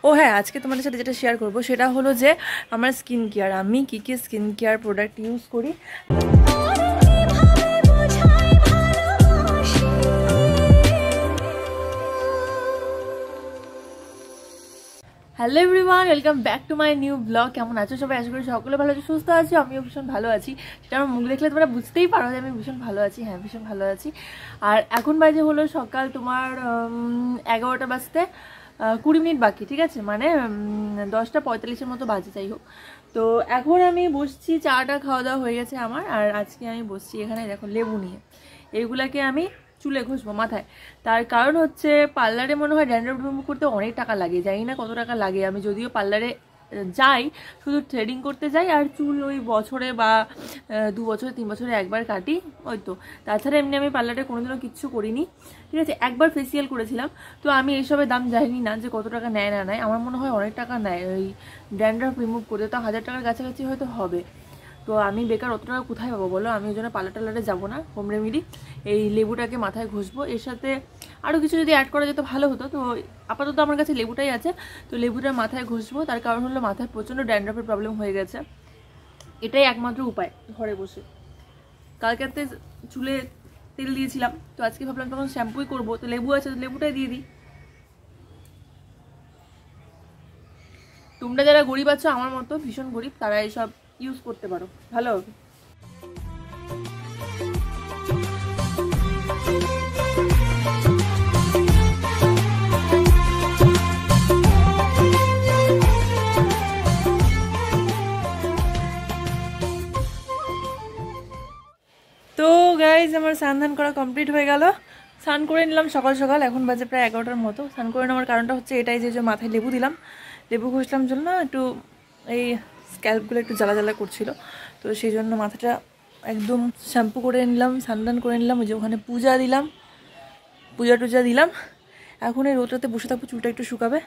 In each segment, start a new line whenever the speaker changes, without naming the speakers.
ও হ্যাঁ, আজকে তোমাদের সাথে যেটা শেয়ার করবো সেটা হলো যে আমার স্কিন কেয়ার, আমি কী কী স্কিন কেয়ার প্রোডাক্ট ইউজ করি। Hello everyone, welcome back to my new blog. কেমন আছো সবাই? আশা করি সকলে ভালো আছো, সুস্থ আছি। আমিও ভীষণ ভালো আছি। সেটা আমার মুখ দেখলে তোমরা বুঝতেই পারো যে আমি ভীষণ ভালো আছি। হ্যাঁ, ভীষণ ভালো আছি। আর এখন বাজে হলো সকাল তোমার 11টা বাজতে 20 মিনিট বাকি, ঠিক আছে, মানে 10টা 45-এর মতো বাজে, যাই হোক। তো এখন আমি বসছি, চাটা খাওয়া দাওয়া হয়ে গেছে আমার। আর আজকে আমি বসছি এখানে, দেখো, লেবু নিয়ে। এইগুলাকে আমি চুলে ঘষবো, মাথায়। তার কারণ হচ্ছে পার্লারে মনে হয় ড্যান্ড্রফ রিমুভ করতে অনেক টাকা লাগে, জানি না কত টাকা লাগে। আমি যদিও পার্লারে যাই, শুধু থ্রেডিং করতে যাই, আর চুল ওই বছরে বা 2 বছরে 3 বছরে একবার কাটি, ওই তো। তাছাড়া এমনি আমি পার্লারে কোনোদিনও কিচ্ছু করিনি, ঠিক আছে। একবার ফেসিয়াল করেছিলাম। তো আমি এইসবের দাম জানি না যে কত টাকা নেয় না নেয়। আমার মনে হয় অনেক টাকা নেয় ওই ড্যান্ড্রফ রিমুভ করতে, তো 1000 টাকার কাছাকাছি হয়তো হবে। তো আমি বেকার অত টাকা কোথায় পাবো বলো? আমি ওই জন্য পার্লারে যাবো না, হোম রেমেডি এই লেবুটাকে মাথায় ঘষবো। এর সাথে আরও কিছু যদি অ্যাড করা যেত ভালো হতো। তো আপাতত আমার কাছে লেবুটাই আছে, তো লেবুটা মাথায় ঘষবো। তার কারণ হলো মাথায় প্রচণ্ড ড্যান্ড্রফের প্রবলেম হয়ে গেছে। এটাই একমাত্র উপায় ঘরে বসে। কালকে চুলে তেল দিয়েছিলাম, তো আজকে ভাবলাম তখন শ্যাম্পুই করবো, তো লেবু আছে, তো লেবুটাই দিয়ে দিই। তোমরা যারা গরিব আছো, আমার মতো ভীষণ গরিব, তারা এইসব ইউজ করতে পারো, ভালো হবে। তো গাইজ, আমার স্নান করা কমপ্লিট হয়ে গেল। স্নান করে নিলাম সকাল সকাল, এখন বাজে প্রায় 11টার মতো। স্নান করে নেওয়ার কারণটা হচ্ছে এটাই যে মাথায় লেবু দিলাম, লেবু ঘষলাম জন্য একটু এই স্ক্যাল্পগুলো একটু জ্বালা জ্বালা করছিল, তো সেই জন্য মাথাটা একদম শ্যাম্পু করে নিলাম, স্নান করে নিলাম। ওই যে ওখানে পূজা টুজা দিলাম। এখন এই রোদটাতে বসে থাকবো, চুলটা একটু শুকাবে।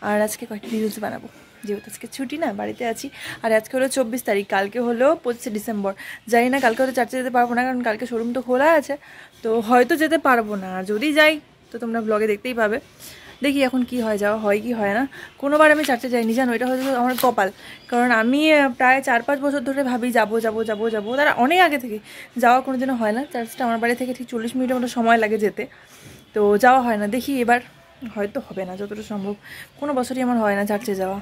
আর আজকে কয়েকটা রিলস বানাবো, যেহেতু আজকে ছুটি না, বাড়িতে আছি। আর আজকে হলো 24 তারিখ, কালকে হলো 25শে ডিসেম্বর। জানি না কালকে হয়তো চার্চে যেতে পারবো না, কারণ কালকে শোরুম তো খোলা আছে, তো হয়তো যেতে পারবো না। আর যদি যাই তো তোমরা ব্লগে দেখতেই পাবে। দেখি এখন কি হয়, যাওয়া হয় কি হয় না। কোনোবার আমি চার্চে যাইনি, জানো, এটা হয়তো আমার কপাল। কারণ আমি প্রায় 4-5 বছর ধরে ভাবি যাবো। তারা অনেক আগে থেকে যাওয়া কোনোদিনও হয় না। চার্চটা আমার বাড়ি থেকে ঠিক 40 মিনিটের মতো সময় লাগে যেতে, তো যাওয়া হয় না। দেখি এবার হয়তো হবে না, যতটা সম্ভব। কোনো বছরই আমার হয় না চার্চে যাওয়া।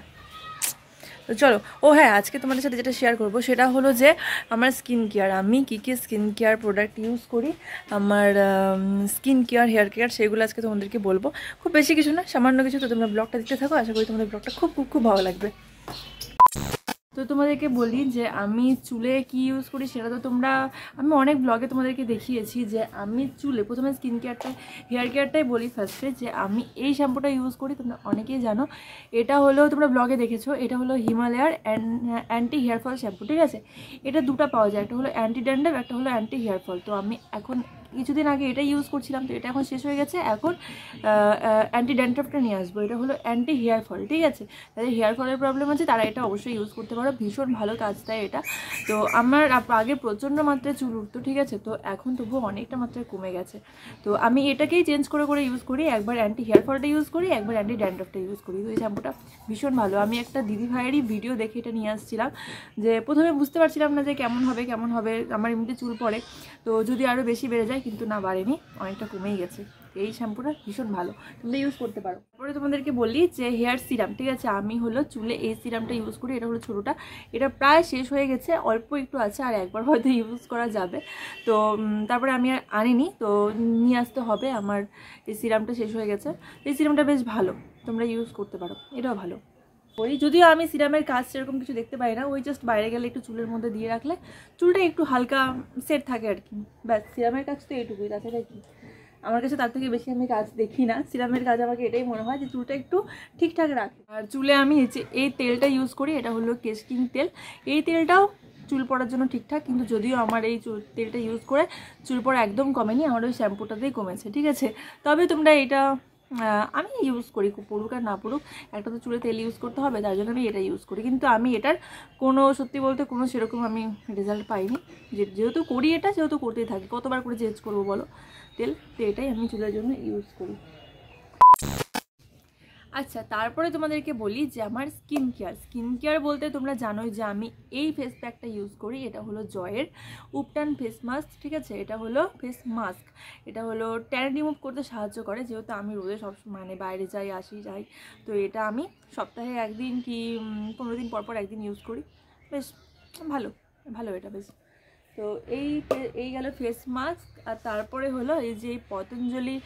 তো চলো, ও হ্যাঁ, আজকে তোমাদের সাথে যেটা শেয়ার করবো সেটা হলো যে আমার স্কিন কেয়ার, আমি কী কী স্কিন কেয়ার প্রোডাক্ট ইউজ করি, আমার স্কিন কেয়ার, হেয়ার কেয়ার, সেগুলো আজকে তোমাদেরকে বলবো। খুব বেশি কিছু না, সামান্য কিছু। তো তোমরা ব্লগটা দেখতে থাকো, আশা করি তোমাদের ব্লগটা খুব খুব খুব ভালো লাগবে। তো তোমাদেরকে বলি যে আমি চুলে কি ইউজ করি সেটা তো আমি অনেক ব্লগে তোমাদেরকে দেখিয়েছি যে আমি চুলে প্রথমে স্কিন কেয়ারটা, হেয়ার কেয়ারটাই বলি ফার্স্টে, যে আমি এই শ্যাম্পুটা ইউজ করি। তোমরা অনেকেই জানো, এটা হলো, তোমরা ব্লগে দেখেছো, এটা হলো হিমালয়ার অ্যান্টি হেয়ার ফল শ্যাম্পু, ঠিক আছে। এটা দুটো পাওয়া যায়, একটা হলো অ্যান্টি ড্যান্ড্রফ, একটা হলো অ্যান্টি হেয়ার ফল। তো আমি এখন কিছুদিন আগে এটা ইউজ করছিলাম, তো এটা এখন শেষ হয়ে গেছে। এখন অ্যান্টি ড্যান্ড্রফটা নিয়ে আসবো, এটা হলো অ্যান্টি হেয়ার ফল, ঠিক আছে। তাদের হেয়ার ফলের প্রবলেম আছে তারা এটা অবশ্যই ইউজ করতে পারো, ভীষণ ভালো কাজ দেয় এটা। তো আমার আগে প্রচণ্ড মাত্রায় চুল উঠতো, ঠিক আছে, তো এখন তবুও অনেকটা মাত্রায় কমে গেছে। তো আমি এটাকেই চেঞ্জ করে ইউজ করি, একবার অ্যান্টি হেয়ার ফলটা ইউজ করি, একবার অ্যান্টি ড্যান্ড্রফটা ইউজ করি। তো এই শ্যাম্পুটা ভীষণ ভালো। আমি একটা দিদি ভাইয়েরই ভিডিও দেখে এটা নিয়ে আসছিলাম, যে প্রথমে বুঝতে পারছিলাম না যে কেমন হবে। আমার এমনিতে চুল পড়ে, তো যদি আরও বেশি বেড়ে যায়, কিন্তু না, বাড়েনি, অনেকটা কমেই গেছে। এই শ্যাম্পুটা ভীষণ ভালো, তোমরা ইউজ করতে পারো। তারপরে তোমাদেরকে বলি যে হেয়ার সিরাম, ঠিক আছে, আমি হলো চুলে এই সিরামটা ইউজ করি। এটা হলো ছোটোটা, এটা প্রায় শেষ হয়ে গেছে, অল্প একটু আছে, আর একবার হয়তো ইউজ করা যাবে। তো তারপরে আমি আর আনিনি, তো নিয়ে আসতে হবে। আমার এই সিরামটা শেষ হয়ে গেছে। এই সিরামটা বেশ ভালো, তোমরা ইউজ করতে পারো, এটাও ভালো। ওই যদিও আমি সিরামের কাজ সেরকম কিছু দেখতে পাই না, ওই জাস্ট বাইরে গেলে একটু চুলের মধ্যে দিয়ে রাখলে চুলটা একটু হালকা সেট থাকে আর কি, ব্যাস। সিরামের কাজ তো এইটুকুই, তাছাড়া কি আমার কাছে তার থেকে বেশি আমি কাজ দেখি না। সিরামের কাজ আমাকে এটাই মনে হয় যে চুলটা একটু ঠিকঠাক রাখে। আর চুলে আমি এই তেলটা ইউজ করি, এটা হলো কেশকিং তেল। এই তেলটাও চুল পড়ার জন্য ঠিকঠাক, কিন্তু যদিও আমার এই তেলটা ইউজ করে চুল পড়া একদম কমেনি, আমার ওই শ্যাম্পুটাতেই কমেছে, ঠিক আছে। তবে তোমরা এটা আমি ইউজ করি, পড়ুক আর না পড়ুক, একটা তো চুলে তেল ইউজ করতে হবে, তার জন্য আমি এটা ইউজ করি। কিন্তু আমি এটার সত্যি বলতে কোনো সেরকম আমি রেজাল্ট পাইনি। যেহেতু করি এটা, সেহেতু করতেই থাকি, কতবার করে চেঞ্জ করবো বলো তেল। তো এটাই আমি চুলের জন্য ইউজ করি। আচ্ছা, তারপরে তোমাদেরকে বলি যে আমার স্কিন কেয়ার বলতে তোমরা জানোই যে আমি এই ফেস প্যাকটা ইউজ করি। এটা হলো জয়ের উপটান ফেস মাস্ক, ঠিক আছে। এটা হলো ফেস মাস্ক, এটা হলো ট্যান রিমুভ করতে সাহায্য করে, যেহেতু আমি রোদে সব মানে বাইরে যাই যাই, তো এটা আমি সপ্তাহে একদিন কি 15 দিন পর একদিন ইউজ করি। বেশ ভালো ভালো এটা বেশ। তো এই গেল ফেস মাস্ক। আর তারপরে হলো এই যে পতঞ্জলি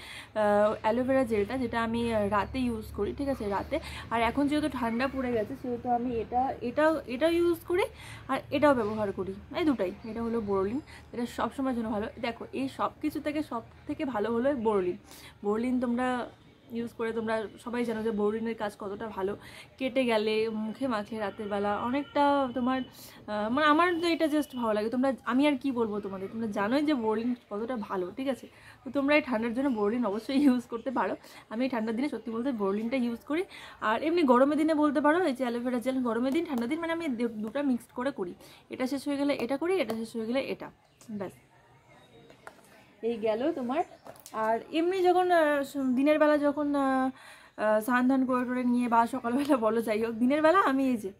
অ্যালোভেরা জেলটা, যেটা আমি রাতে ইউজ করি, ঠিক আছে, রাতে। আর এখন যেহেতু ঠান্ডা পড়ে গেছে সেহেতু আমি এটাও ইউজ করি আর এটাও ব্যবহার করি, এই দুটাই। এটা হলো বোরোলিন, এটা সবসময়ের জন্য ভালো। দেখো এই সব কিছু থেকে সব থেকে ভালো হলো বোরোলিন তোমরা ইউজ করে তোমরা সবাই জানো যে বোরোলিনের কাজ কতটা ভালো। কেটে গেলে মুখে মাখে রাতের বেলা অনেকটা তোমার মানে আমার তো এটা জাস্ট ভালো লাগে। আমি আর কি বলবো তোমাদের, তোমরা জানোই যে বোরোলিন কতটা ভালো, ঠিক আছে। তো তোমরা এই ঠান্ডার জন্য বোরোলিন অবশ্যই ইউজ করতে পারো। আমি এই ঠান্ডার দিনে সত্যি বলতে বোরোলিনটা ইউজ করি। আর এমনি গরমের দিনে বলতে পারো এই যে অ্যালোভেরা জেল, গরমের দিন ঠান্ডার দিন মানে আমি দুটো মিক্সড করি। এটা শেষ হয়ে গেলে এটা করি, এটা শেষ হয়ে গেলে এটা, ব্যাস। এই গেল তোমার। আর এমনি যখন দিনের বেলা যখন স্নান ধান করে নিয়ে বা সকালবেলা বলো, যাই হোক, দিনের বেলা আমি এই যে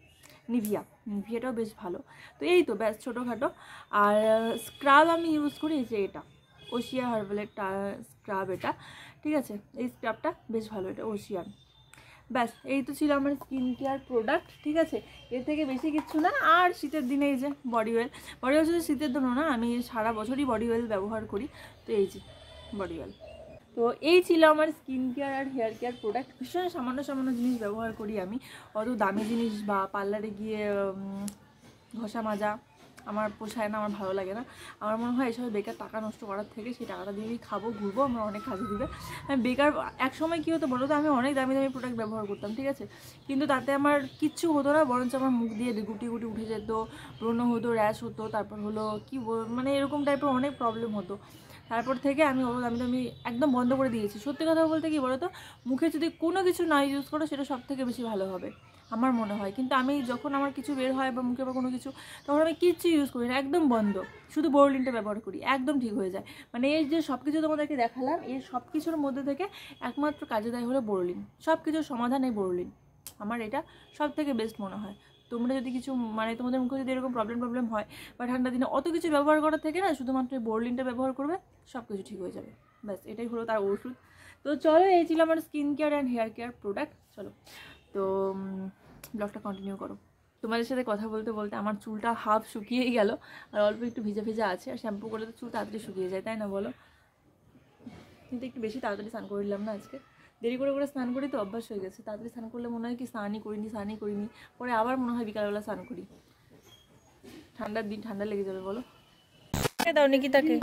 নিভিয়াটাও বেশ ভালো। তো এই তো ব্যাস ছোটোখাটো। আর স্ক্রাব আমি ইউজ করি এই যে এটা ওশিয়া হার্বালের স্ক্রাব, এটা ঠিক আছে। এই স্ক্রাবটা বেশ ভালো, এটা ওশিয়ান। ব্যাস এই তো ছিল আমার স্কিন কেয়ার প্রোডাক্ট, ঠিক আছে। এর থেকে বেশি কিছু না। আর শীতের দিনে এই যে বডি অয়েল শুধু শীতের জন্য না, আমি সারা বছরই বডি অয়েল ব্যবহার করি। তো এই যে বডি অয়েল। তো এই ছিল আমার স্কিন কেয়ার আর হেয়ার কেয়ার প্রোডাক্ট। ভীষণ সামান্য জিনিস ব্যবহার করি আমি, অত দামি জিনিস বা পার্লারে গিয়ে ঘষা মাজা আমার পোষায় না, আমার ভালো লাগে না। আমার মনে হয় এসব বেকার টাকা নষ্ট করার থেকে সেই টাকাটা দিয়েই খাবো, ঘুরবো, আমার অনেক কাজে দিবে। আমি বেকার এক সময় কী হতো বলো তো, আমি অনেক দামি প্রোডাক্ট ব্যবহার করতাম, ঠিক আছে, কিন্তু তাতে আমার কিচ্ছু হতো না, বরঞ্চ আমার মুখ দিয়ে গুটি উঠে যেত, ব্রণ হতো, র্যাশ হতো, তারপর হলো কি মানে এরকম টাইপের অনেক প্রবলেম হতো। তারপর থেকে আমি আমি একদম বন্ধ করে দিয়েছি। সত্যি কথা বলতে কি বলো তো, মুখে যদি কোনো কিছু না ইউজ করো সেটা সব থেকে বেশি ভালো হবে আমার মনে হয়। কিন্তু আমি যখন আমার কিছু বের হয় বা মুখে বা কোনো কিছু, তখন আমি কিচ্ছু ইউজ করি না, একদম বন্ধ, শুধু বোরোলিনটা ব্যবহার করি, একদম ঠিক হয়ে যায়। মানে এই যে সব কিছু তোমাদেরকে দেখালাম, এই সব কিছুর মধ্যে থেকে একমাত্র কাজে দেয় হলো বোরোলিন। সব কিছুর সমাধান এই বোরোলিন, আমার এটা সব থেকে বেস্ট মনে হয়। তোমরা যদি কিছু মানে তোমাদের মুখে যদি এরকম প্রবলেম হয় বা ঠান্ডা দিনে অত কিছু ব্যবহার করার থেকে না, শুধুমাত্র এই বোরোলিনটা ব্যবহার করবে, সব কিছু ঠিক হয়ে যাবে। ব্যাস এটাই হলো তার ওষুধ। তো চলো, এই ছিল আমার skin care and hair care product. চলো তো ব্লগটা কন্টিনিউ করো। তোমাদের সাথে কথা বলতে বলতে আমার চুলটা হাফ শুকিয়েই গেল, আর অল্প একটু ভিজা আছে। আর শ্যাম্পু করলে তো চুল তাড়াতাড়ি শুকিয়ে যায়, তাই না বলো? কিন্তু একটু বেশি তাড়াতাড়ি স্নান করে নিলাম না আজকে, দেরি করে স্নান করি তো অভ্যাস হয়ে গেছে। তাড়াতাড়ি স্নান করলে মনে হয় কি স্নানই করিনি, পরে আবার মনে হয় বিকালবেলা স্নান করি। ঠান্ডার দিন ঠান্ডা লেগে যাবে বলো। দাও নিকিতাকে,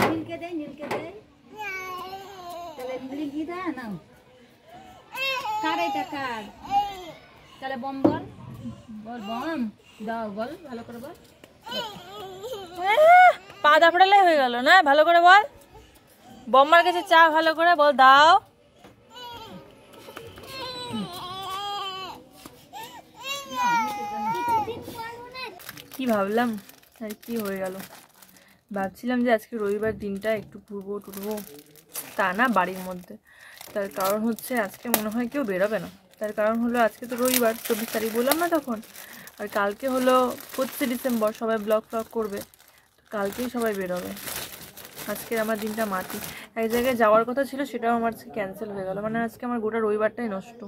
তাহলে বম বল বম দাও, বল ভালো করে বল।
পা দাপড়ালে হয়ে গেল না, ভালো করে বল। বম্মার কাছে চা, ভালো করে বল দাও। কি ভাবলাম আর কি হয়ে গেল, ভাবছিলাম যে আজকে রবিবার দিনটা একটু ঘুরবো টুরবো, তা না, বাড়ির মধ্যে। তার কারণ হচ্ছে আজকে মনে হয় কেউ বেরোবে না। তার কারণ হলো আজকে তো রবিবার, 24 তারিখ বললাম না তখন, আর কালকে হলো 25 ডিসেম্বর, সবাই ব্লগ করবে, তো কালকেই সবাই বেরোবে। আজকে আমার দিনটা মাটি। এক জায়গায় যাওয়ার কথা ছিল, সেটাও আমার আজকে ক্যান্সেল হয়ে গেল। মানে আজকে আমার গোটা রবিবারটাই নষ্ট।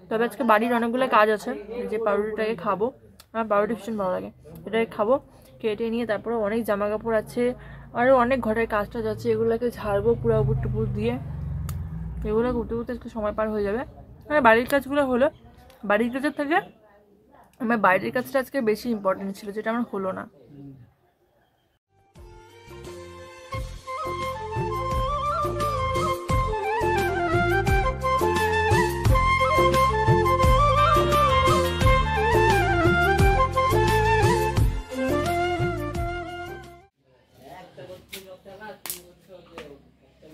তবে আজকে বাড়ির অনেকগুলো কাজ আছে, যে পাউরুটিটাকে খাবো, আমার পাউরুটি ভীষণ ভালো লাগে, এটাকে খাবো। কেটে নিয়ে তারপরে অনেক জামা কাপড় আছে, আরও অনেক ঘরের কাজ টাজ আছে, এগুলোকে ঝাড়বো পুরো উপর টুপুর দিয়ে। এগুলো ঘুরতে আজকে সময় পার হয়ে যাবে। মানে বাড়ির কাজগুলো হলো, বাড়ির কাজের থেকে আমার বাইরের কাজটা আজকে বেশি ইম্পর্টেন্ট ছিল, যেটা আমার হলো না।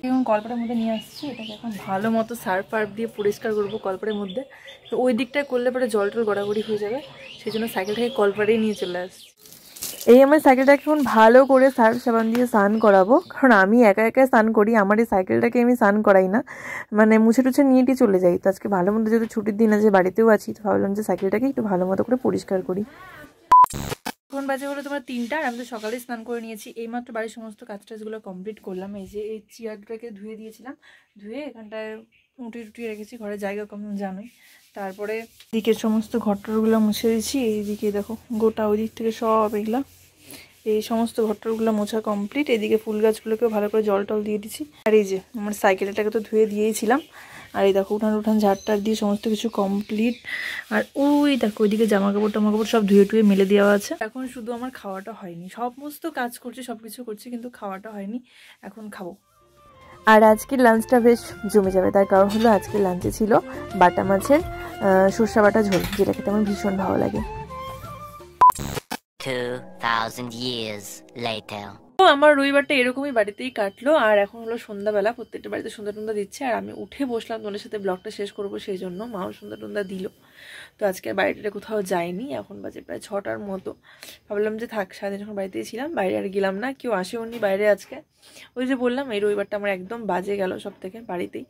এখন কলপাটার মধ্যে নিয়ে আসছি, এটাকে এখন ভালো মতো সার্ফ দিয়ে পরিষ্কার করবো কলপাটের মধ্যে। তো ওই দিকটায় করলে পরে জল টল গড়াগড়ি হয়ে যাবে, সেই জন্য সাইকেলটাকে কলপাটেই নিয়ে চলে আসছি। এই আমার সাইকেলটাকে এখন ভালো করে সার্ফ সাবান দিয়ে স্নান করাবো, কারণ আমি একা একা স্নান করি, আমার এই সাইকেলটাকে আমি স্নান করাই না, মানে মুছে টুছে নিয়েটি চলে যাই। তো আজকে ভালো মতো যেহেতু ছুটির দিন আছে, বাড়িতেও আছি, তো ভাবলাম যে সাইকেলটাকে একটু ভালো মতো করে পরিষ্কার করি। এখন বাজে হলো তোমার 3টা, আর আমি তো সকালে স্নান করে নিয়েছি, এইমাত্র বাড়ির সমস্ত কাজ টাজগুলো কমপ্লিট করলাম। এই যে এই চেয়ারটাকে ধুয়ে দিয়েছিলাম, ধুয়ে এখানটায় উঠিয়ে রেখেছি, ঘরে জায়গা কম জানোই। তারপরে দিকের সমস্ত ঘরটরগুলো মুছে দিয়েছি, এইদিকে দেখো গোটা ওই দিক থেকে সব এগুলা, এই সমস্ত ঘরটরগুলো মোছা কমপ্লিট। এদিকে ফুল গাছগুলোকেও ভালো করে জল টল দিয়ে দিচ্ছি। আর এই যে আমার সাইকেলটাকে তো ধুয়ে দিয়েছিলাম, আর এই দেখো উঠান ঝাড়টার দিয়ে সমস্ত কিছু কমপ্লিট। আর ওই দেখো ওইদিকে জামা কাপড় সব ধুয়ে টুয়ে মেলে দেওয়া আছে। এখন শুধু আমার খাওয়াটা হয়নি, সমস্ত কাজ করছি, সব কিছু করছি, কিন্তু খাওয়াটা হয়নি, এখন খাবো। আর আজকের লাঞ্চটা বেশ জমে যাবে, তার কারণ হলো আজকের লাঞ্চে ছিল বাটা মাছের সর্ষে বাটা ঝোল, যেটা খেতে আমার ভীষণ ভালো লাগে।
2000 years later.
তো আমার রবিবারটা এরকমই বাড়িতেই কাটলো। আর এখন হলো সন্ধ্যাবেলা, প্রত্যেকটা বাড়িতে সন্ধ্যা টন্ধা দিচ্ছে, আর আমি উঠে বসলাম তোমাদের সাথে ব্লগটা শেষ করবো, সেই জন্য মাও সন্ধ্যা টন্ধা দিল। তো আজকে বাড়িটা কোথাও যায়নি, এখন বাজে প্রায় 6টার মতো। ভাবলাম যে থাক, সারাদিন যখন বাড়িতেই ছিলাম, বাইরে আর গেলাম না, কেউ আসেওনি বাইরে আজকে। ওই যে বললাম এই রবিবারটা আমার একদম বাজে গেল, সব থেকে বাড়িতেই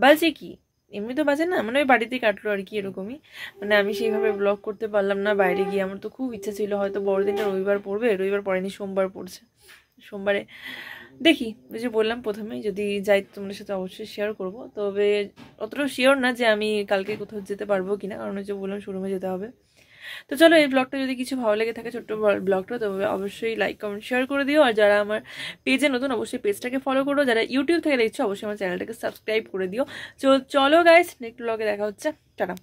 বাজে। কি এমনি তো বাজে না, মানে ওই বাড়িতেই কাটলো আর কি, এরকমই। মানে আমি সেইভাবে ব্লগ করতে পারলাম না বাইরে গিয়ে। আমার তো খুব ইচ্ছা ছিল, হয়তো বড়দিনটা রবিবার পড়বে, রবিবার পড়েনি, সোমবার পড়ছে। সোমবারে দেখি, ওই যে বললাম প্রথমেই, যদি যাই তোমাদের সাথে অবশ্যই শেয়ার করব। তবে অতটা শিওর না যে আমি কালকে কোথাও যেতে পারবো কিনা, কারণ ওই যে বললাম শোরুমে যেতে হবে। তো চলো, এই ব্লগটা যদি কিছু ভালো লেগে থাকে, ছোট্ট ব্লগটা, তবে অবশ্যই লাইক কমেন্ট শেয়ার করে দিও। আর যারা আমার পেজে নতুন, অবশ্যই পেজটাকে ফলো করো। যারা ইউটিউব থেকে দেখছো, অবশ্যই আমার চ্যানেলটাকে সাবস্ক্রাইব করে দিও। চলো গাইস, নেক্সট ব্লগে দেখা হচ্ছে, টাটা।